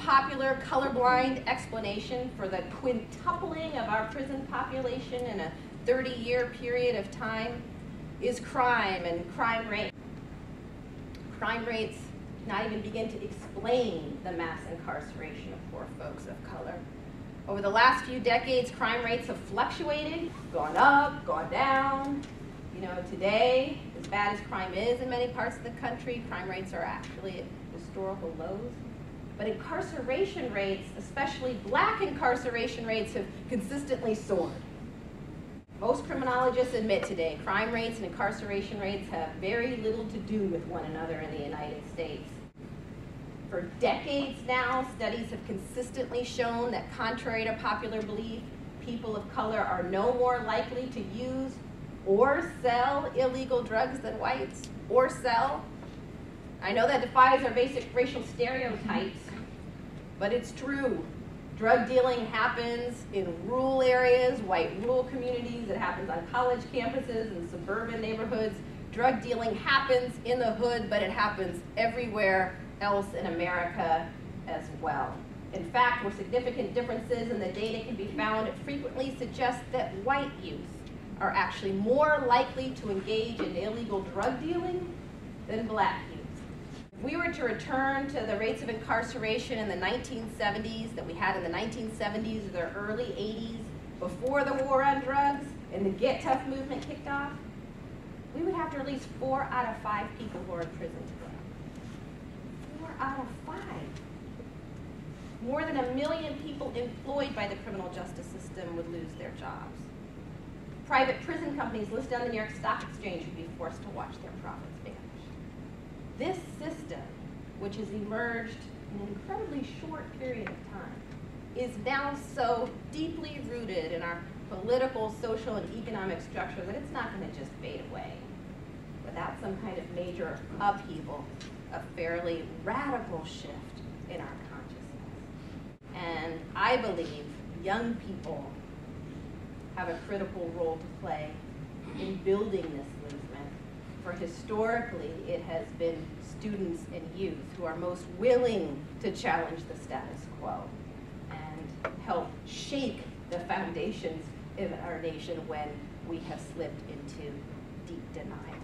popular colorblind explanation for the quintupling of our prison population in a 30-year period of time is crime and crime rate. Crime rates not even begin to explain the mass incarceration of poor folks of color. Over the last few decades, crime rates have fluctuated, gone up, gone down. You know, today, as bad as crime is in many parts of the country, crime rates are actually at historical lows. But incarceration rates, especially black incarceration rates, have consistently soared. Most criminologists admit today crime rates and incarceration rates have very little to do with one another in the United States. For decades now, studies have consistently shown that, contrary to popular belief, people of color are no more likely to use or sell illegal drugs than whites, or sell. I know that defies our basic racial stereotypes, but it's true. Drug dealing happens in rural areas, white rural communities. It happens on college campuses and suburban neighborhoods. Drug dealing happens in the hood, but it happens everywhere else in America as well. In fact, where significant differences in the data can be found, it frequently suggests that white youth are actually more likely to engage in illegal drug dealing than black youth. If we were to return to the rates of incarceration in the 1970s that we had in the 1970s or the early 80s, before the war on drugs and the Get Tough movement kicked off, we would have to release 4 out of 5 people who are in prison today. 4 out of 5. More than 1 million people employed by the criminal justice system would lose their jobs. Private prison companies listed on the New York Stock Exchange would be forced to watch their profits vanish. This system, which has emerged in an incredibly short period of time, is now so deeply rooted in our political, social, and economic structure that it's not going to just fade away without some kind of major upheaval, a fairly radical shift in our consciousness. And I believe young people have a critical role to play in building this movement. For historically, it has been students and youth who are most willing to challenge the status quo and help shake the foundations of our nation when we have slipped into deep denial.